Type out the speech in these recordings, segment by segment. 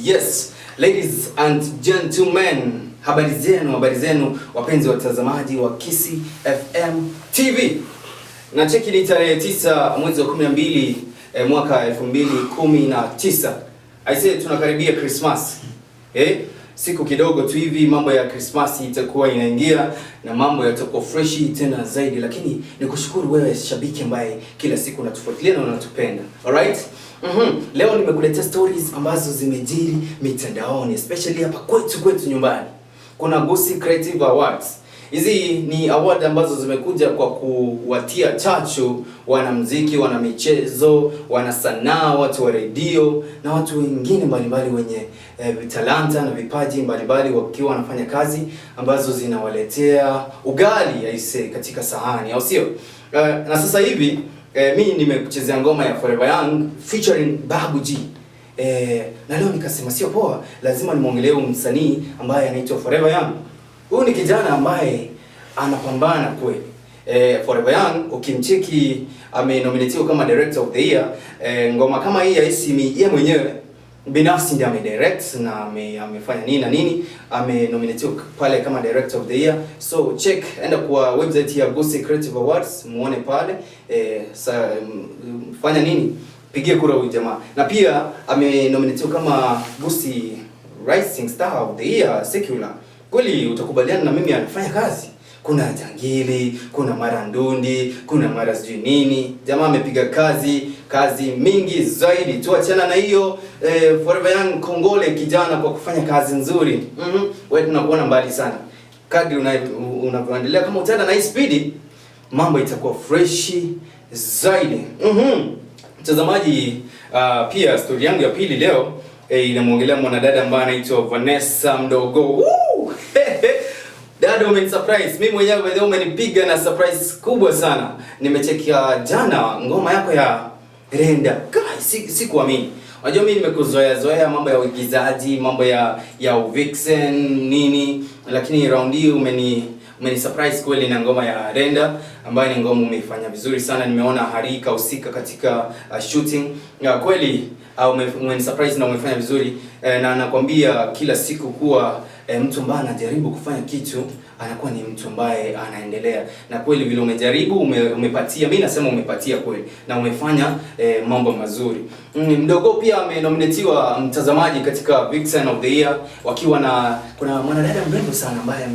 Yes. Ladies and gentlemen, habari zenu wapenzi watazamaji wa Kisii FM TV. Na cheki ni tarehe 9 mwezi wa 12 mwaka 2019. I say tunakaribia Christmas. Siku kidogo tu hivi mambo ya Christmas itakuwa inaingia na mambo yatakuwa fresh tena zaidi, lakini nikushukuru wewe shabiki ambaye kila siku unatufuatilia na unatupenda. Alright? Leo nimekuletea stories ambazo zimejiri mitandaoni, especially hapa kwetu nyumbani. Kuna Gusii Creative Awards. Hizi ni award ambazo zimekuja kwa kuwatia chachu wanamuziki, wana michezo, wana sanaa, watu wa radio na watu wengine mbalimbali wenye talanta na vipaji mbalimbali wakiwa wanafanya kazi ambazo zinawaletea ugali aise katika sahani, au sio? Na sasa hivi mimi nimekuchezea ngoma ya Forever Young featuring Babu G. Na leo nikasema sio poa, lazima nimuongelee msanii ambaye anaitwa Forever Young. Huyu ni kijana ambaye anapambana kweli. Forever Young ukimcheki amenominatiwa kama Director of the Year. Ngoma kama hii yaisimi yeye mwenyewe binafsi ndiye amedirect na amefanya nini na nini, amenominatiwa pale kama Director of the Year. So check, enda kwa website ya Gusii Creative Awards muone pale. Fanya nini? Pigie kura huyu jamaa. Na pia amenominatiwa kama Gusii Rising Star of the Year Secular. Kweli utakubaliana na mimi anafanya kazi. Kuna jangili, kuna marandundi, kuna mara sijui nini. Jamaa amepiga kazi mingi zaidi. Tuachana na hiyo. Forever Young kongole kijana kwa kufanya kazi nzuri. Wewe tunakuona mbali sana. Kadri unavyoendelea kama utaenda na hii speed, mambo itakuwa fresh zaidi. Mtazamaji, pia story yangu ya pili leo inamuongelea mwanadada ambaye anaitwa Vanessa Mdogo. Dada umenisurprise. Mimi mwenyewe leo umenipiga na surprise kubwa sana. Nimechekia jana ngoma yako ya Renda. Guys, sikuamini. Unajua mimi nimekuzoea mambo ya uigizaji, mambo ya vixen nini, lakini round hii umenisurprise kweli na ngoma ya Renda ambayo ni ngoma umeifanya vizuri sana. Nimeona Harika usika katika shooting. Kweli umenisurprise na umefanya vizuri, na nakwambia kila siku kuwa mtu ambaye anajaribu kufanya kitu anakuwa ni mtu ambaye anaendelea. Na kweli vile umejaribu umepatia, mimi nasema umepatia kweli na umefanya mambo mazuri. Mdogo pia amenominatiwa mtazamaji katika Vixen of the Year wakiwa na kuna mwanadada mrembo sana ambaye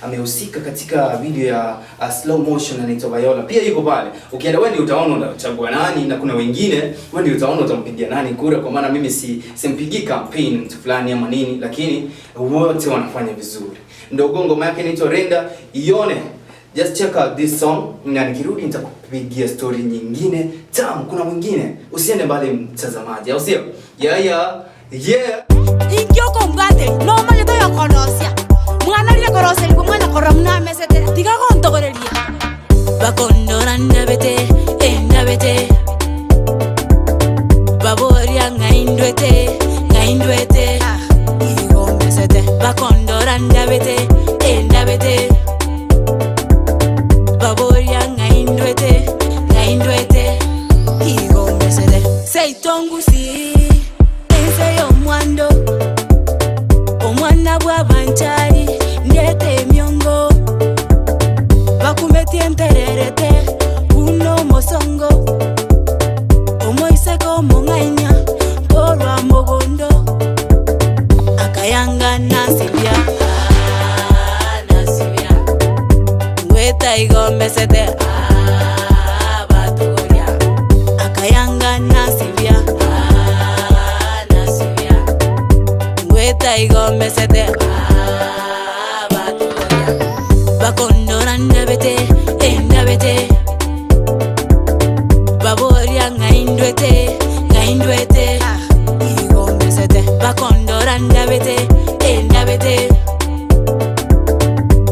amehusika katika video ya slow motion anaitwa Viola. Pia yuko pale. Ukienda wewe ndio utaona unachagua nani, na kuna wengine wewe ndio utaona utampigia nani kura, kwa maana mimi simpigi campaign mtu fulani ama nini, lakini wote wanafanya vizuri. Ndogo ngoma yake inaitwa Renda, ione. Just check out this song, na nikirudi nitakupigia story nyingine tamu. Kuna mwingine, usiende mbali mtazamaji, au sio? Yeah. Ingyo komgate, no manye to yakorosia. Mwana lia korosia, ni mwana koramna mesete. Tiga konto korelia. Bakondora ndabete, ndabete. Baboria ngaindwete. Igo mesete. Bakondora ndabete, ndabete. Baboria ngaindwete. Igo mesete. Say tongusi. Ense yo mwando. Omwana bwa banchari. Ndete myongo. Bakumeti entererete. Uno mosongo. Omoiseko mongainya. Porwa mogondo. Akayanga nasibia. Weta igo mesete. Batugoria. Akayanga nasibia. Weta igo mesete. Batugoria. Bakondora ndabete. Baboria ngaindwete. Igo mesete. Bakondora ndabete.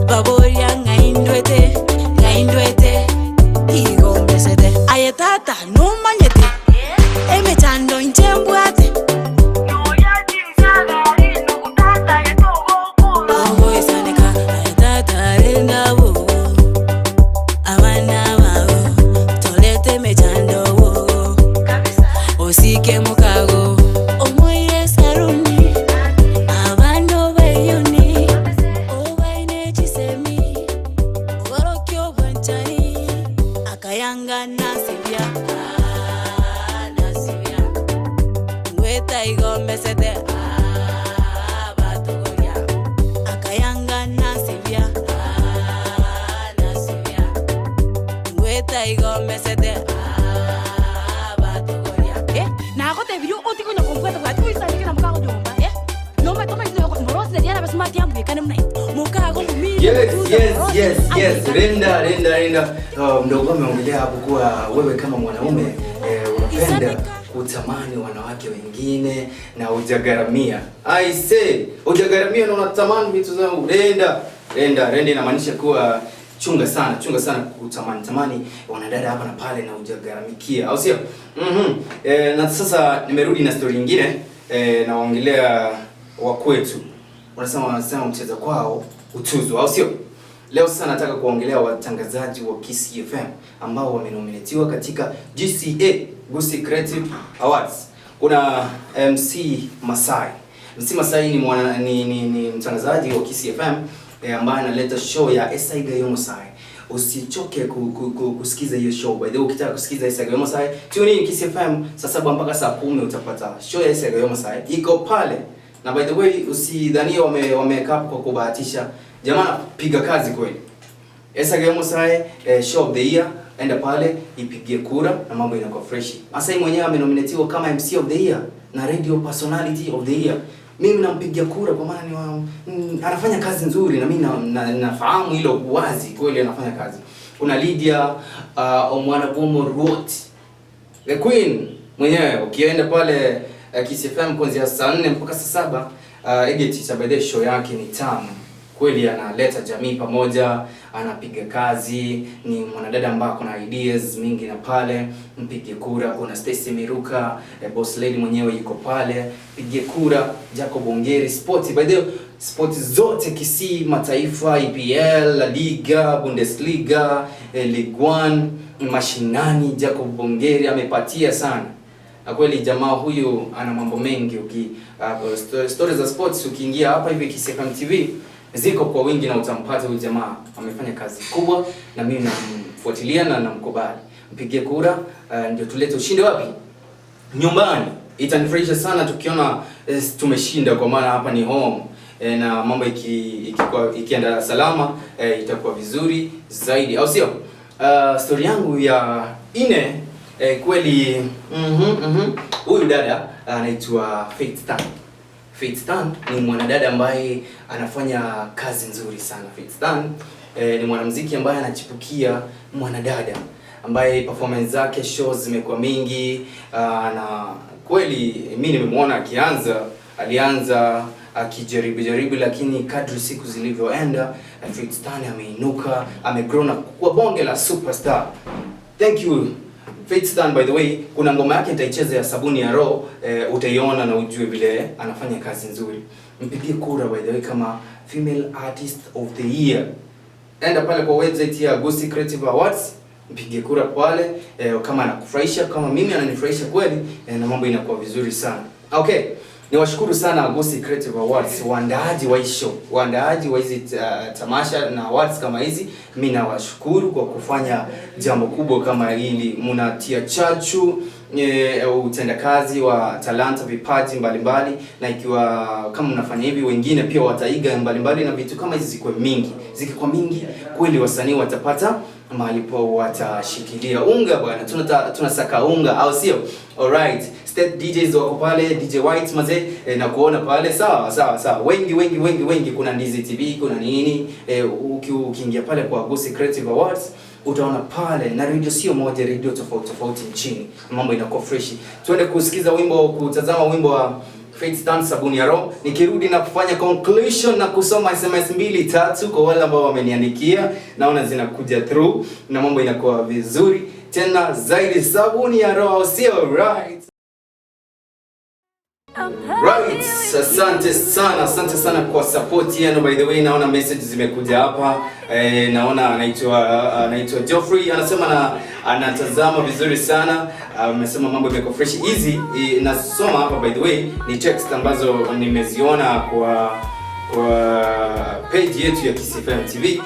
Baboria ngaindwete. Igo mesete. Ayetata no manyete. Emechando inchembwate. Ayetata renda wo. Abana akayanga nasibia nasibia ngweta igomesete batugoya akayanga nasibia nasibia ngweta igomesete batugoya na akote video otiko na komkweta kwa tu isa nikina mkao jomba no me toma ni ko moros de diana basma tiambu kana mna muka go mimi yes Renda mdogo ameongelea hapo kuwa wewe kama mwanaume unapenda kutamani wanawake wengine na hujagaramia. I say hujagaramia na unatamani vitu zangu. Renda inamaanisha kuwa chunga sana kutamani wanadada hapa na pale na hujagaramia, au sio? Na sasa nimerudi na story nyingine naongelea wa kwetu. Wanasema mcheza kwao utuzo, au sio? Leo sasa nataka kuongelea watangazaji wa Kiss FM ambao wamenominatiwa katika GCA, Gusii Creative Awards. Kuna MC Masai. MC Masai ni mtangazaji wa Kiss FM ambaye analeta show ya Esaiga Yomosai. Usichoke kusikiza hiyo show. By the way, ukitaka kusikiza Esaiga Yomosai, tune in Kiss FM saa 7 mpaka saa 10 utapata show ya Esaiga Yomosai. Iko pale. Na by the way, usidhania wamekaa kwa kubahatisha. Jamaa piga kazi kweli. Esaiga Yomosai show of the year, enda pale ipigie kura na mambo inakuwa fresh. Masai mwenyewe amenominatiwa kama MC of the year na radio personality of the year. Mimi nampigia kura kwa maana anafanya kazi nzuri na mimi nafahamu hilo wazi, kweli anafanya kazi. Kuna Lydia Omwanabomo Ruot, the queen mwenyewe. Ukienda pale Kiss FM kuanzia saa 4 mpaka saa 7, Egeti Chabede show yake ni tamu. Kweli analeta jamii pamoja, anapiga kazi, ni mwanadada ambaye kuna ideas mingi na pale, mpige kura. Kuna Stacy Miruka, boss lady mwenyewe yuko pale, pige kura. Jacob Ongeri, sport, by the way, sport zote Kisii, mataifa, EPL, La Liga, Bundesliga, Ligue 1, mashinani, Jacob Ongeri amepatia sana. Na kweli jamaa huyu ana mambo mengi. Stories za sports ukiingia hapa hivi Kiss FM TV ziko kwa wingi na utampata huyu jamaa. Amefanya kazi kubwa na mimi namfuatilia na namkubali. Mpigie kura ndio tulete ushindi wapi? Nyumbani. Itanifurahisha sana tukiona tumeshinda, kwa maana hapa ni home. Na mambo ikienda salama itakuwa vizuri zaidi, au sio? Story yangu ya kweli huyu dada anaitwa Faith Stan ni mwanadada ambaye anafanya kazi nzuri sana. Faith Stan ni mwanamuziki ambaye anachipukia, mwanadada ambaye performance zake shows zimekuwa mingi, na kweli mimi nimemwona alianza akijaribu, lakini kadri siku zilivyoenda Faith Stan ameinuka, amegrow na kuwa bonge la superstar. Thank you Faith Stan. By the way, kuna ngoma yake nitaicheza ya Sabuni ya Roho, utaiona na ujue vile anafanya kazi nzuri. Mpigie kura by the way kama Female Artist of the Year. Enda pale kwa website ya Gusii Creative Awards, mpigie kura pale kama anakufurahisha, kama mimi ananifurahisha kweli, na mambo inakuwa vizuri sana. Okay. Niwashukuru sana Gusii Creative Awards, waandaaji wa show, waandaaji wa hizi tamasha na awards kama hizi. Mimi nawashukuru kwa kufanya jambo kubwa kama hili. Mnatia chachu utendakazi wa talanta, vipaji mbalimbali, na ikiwa kama mnafanya hivi wengine pia wataiga mbalimbali, na vitu kama hizi zikikuwa mingi kweli wasanii watapata mahali po watashikilia. Unga bwana, tunasaka unga, au sio? Alright, state DJs wako pale, DJ White maze na kuona pale. Sawa. Wengi kuna Ndizi TV, kuna nini. Ukiingia pale kwa Gusii Creative Awards utaona pale, na radio sio moja, radio tofauti nchini. Mambo inakuwa fresh. Tuende kusikiza kutazama wimbo wa Faith Stan, Sabuni ya Roho. Nikirudi na kufanya conclusion na kusoma SMS 2-3 kwa wale ambao wameniandikia, naona zinakuja through na mambo inakuwa vizuri tena zaidi. Sabuni ya Roho, sio right? Right, asante sana kwa support yenu. By the way, naona message zimekuja hapa. Naona anaitwa Geoffrey, anasema anatazama vizuri sana. Amesema mambo yako fresh easy. Nasoma hapa by the way, ni text ambazo nimeziona kwa page yetu ya Kiss FM TV.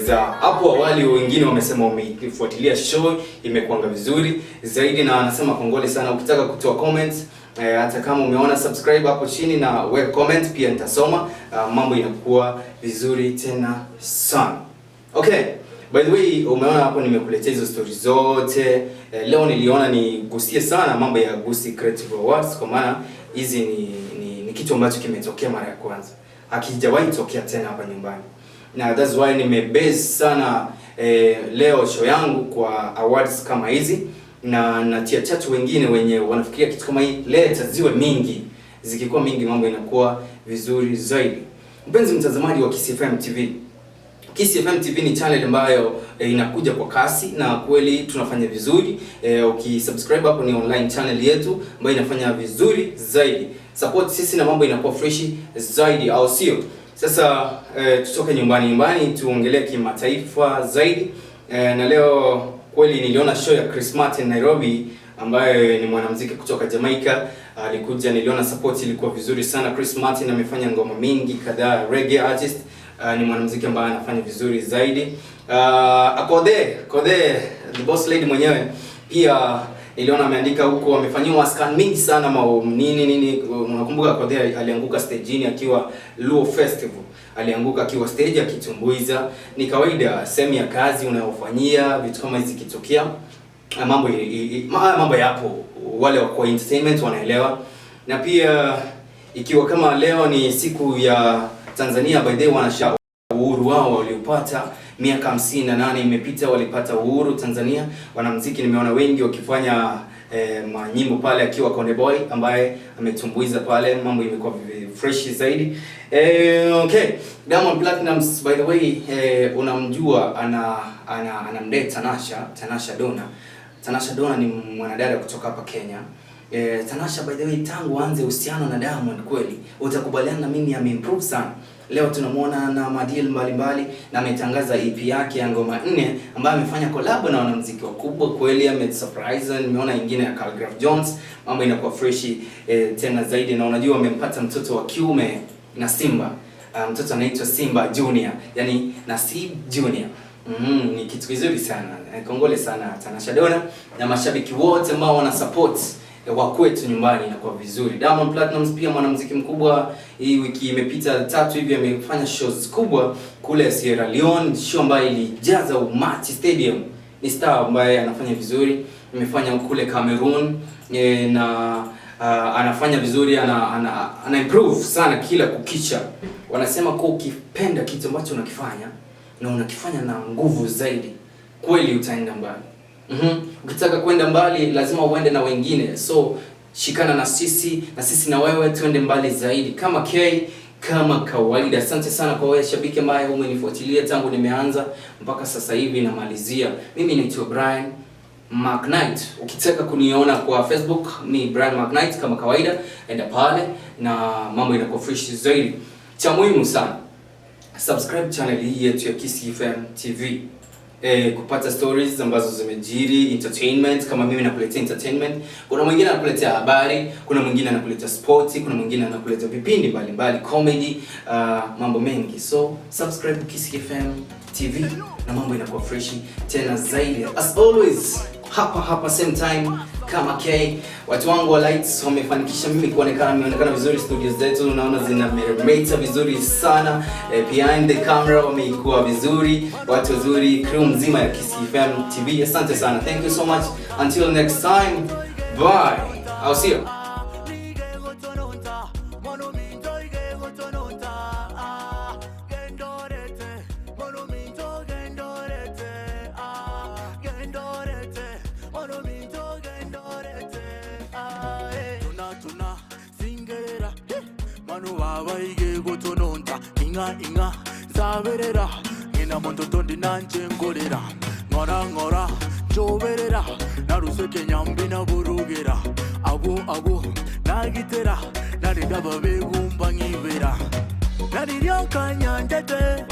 za hapo awali. Wengine wamesema umeifuatilia show, imekuanga vizuri zaidi, na wanasema kongole sana. Ukitaka kutoa comments, hata kama umeona, subscribe hapo chini na weka comment, pia nitasoma. Mambo inakuwa vizuri tena sana. Okay, by the way, umeona hapo nimekuletea hizo stories zote. Leo niliona nigusie sana mambo ya Gusii Creative Awards, kwa maana hizi ni kitu ambacho kimetokea mara ya kwanza. Hakijawahi tokea tena hapa nyumbani. Na that's why nimebase sana leo show yangu kwa awards kama hizi, na natia chachu wengine wenye wanafikiria kitu kama hii leta ziwe mingi. Zikikuwa mingi mambo inakuwa vizuri zaidi. Mpenzi mtazamaji wa Kisii FM TV. Kisii FM TV ni channel ambayo inakuja kwa kasi na kweli tunafanya vizuri. Ukisubscribe hapo, ni online channel yetu ambayo inafanya vizuri zaidi. Support sisi na mambo inakuwa freshi zaidi, au sio? Sasa tutoke nyumbani tuongelee kimataifa zaidi. Na leo kweli niliona show ya Chris Martin Nairobi, ambaye ni mwanamuziki kutoka Jamaica. Alikuja, niliona support ilikuwa vizuri sana. Chris Martin amefanya ngoma mingi kadhaa, reggae artist. Ni mwanamuziki ambaye anafanya vizuri zaidi. Kode, the boss lady mwenyewe pia niliona ameandika huko, amefanyiwa scan mingi sana nini. Unakumbuka Kode alianguka stage akiwa Luo Festival. Alianguka akiwa stage akitumbuiza. Ni kawaida, sehemu ya kazi unayofanyia vitu kama hizi kitokea. Mambo yapo, wale wa entertainment wanaelewa. Na pia ikiwa kama leo ni siku ya Tanzania, by the way, wanasha uhuru wao waliopata miaka 58 imepita, walipata uhuru Tanzania. Wanamuziki nimeona wengi wakifanya manyimbo pale, akiwa Konde Boy ambaye ametumbuiza pale. Mambo imekuwa fresh zaidi. Okay, Diamond Platnumz, by the way, unamjua anamdate Tanasha Donna. Tanasha Donna ni mwanadada kutoka hapa Kenya. Tanasha, by the way, tangu aanze uhusiano na Diamond, kweli utakubaliana na mimi, ameimprove sana. Leo tunamuona na madeal mbalimbali, na ametangaza EP yake ya ngoma 4 ambayo amefanya collab na wanamuziki wakubwa. Kweli amesurprise. Nimeona nyingine ya Khaligraph Jones. Mambo inakuwa fresh tena zaidi, na unajua amempata mtoto wa kiume na Simba. Mtoto anaitwa Simba Junior, yani Nasib Junior. Ni kitu kizuri sana. Kongole sana Tanasha Donna na mashabiki wote ambao wana support wa kwetu nyumbani, inakuwa vizuri. Diamond Platnumz pia mwanamuziki mkubwa. Hii wiki imepita 3 hivi amefanya shows kubwa kule Sierra Leone, show ambayo ilijaza umati stadium. Ni star ambaye anafanya vizuri. Amefanya kule Cameroon na anafanya vizuri, ana improve sana kila kukicha. Wanasema kwa ukipenda kitu ambacho unakifanya na unakifanya na nguvu zaidi, kweli utaenda mbali. Ukitaka kwenda mbali lazima uende na wengine. So shikana na sisi na wewe tuende mbali zaidi. Kama kama kawaida. Asante sana kwa wewe shabiki ambaye umenifuatilia tangu nimeanza mpaka sasa hivi namalizia. Mimi naitwa Brian McKnight. Ukitaka kuniona kwa Facebook ni Brian McKnight kama kawaida, enda pale na mambo inakuwa fresh zaidi. Cha muhimu sana, subscribe channel hii yetu ya Kisii FM TV. Kupata stories ambazo zimejiri, entertainment, kama mimi nakuletea entertainment. Kuna mwingine anakuletea habari, kuna mwingine anakuletea sports, kuna mwingine anakuletea vipindi mbalimbali, comedy, mambo mengi. So subscribe Kisii FM TV na mambo inakuwa fresh tena zaidi. As always, hapa same time kama watu wangu wa lights wamefanikisha mimi kuonekana vizuri. Studios zetu unaona zina meremeta vizuri sana. Behind the camera wamekuwa vizuri, watu wazuri, crew mzima ya Kisii FM TV. Asante sana. Thank you so much. Until next time. Bye. I'll see you. Inga zaberera ina montoto ndinanje ngorera ngora choberera naruseke nyambi na burugera ago nagitera naridaba begumba ngibera nariryo kanyandete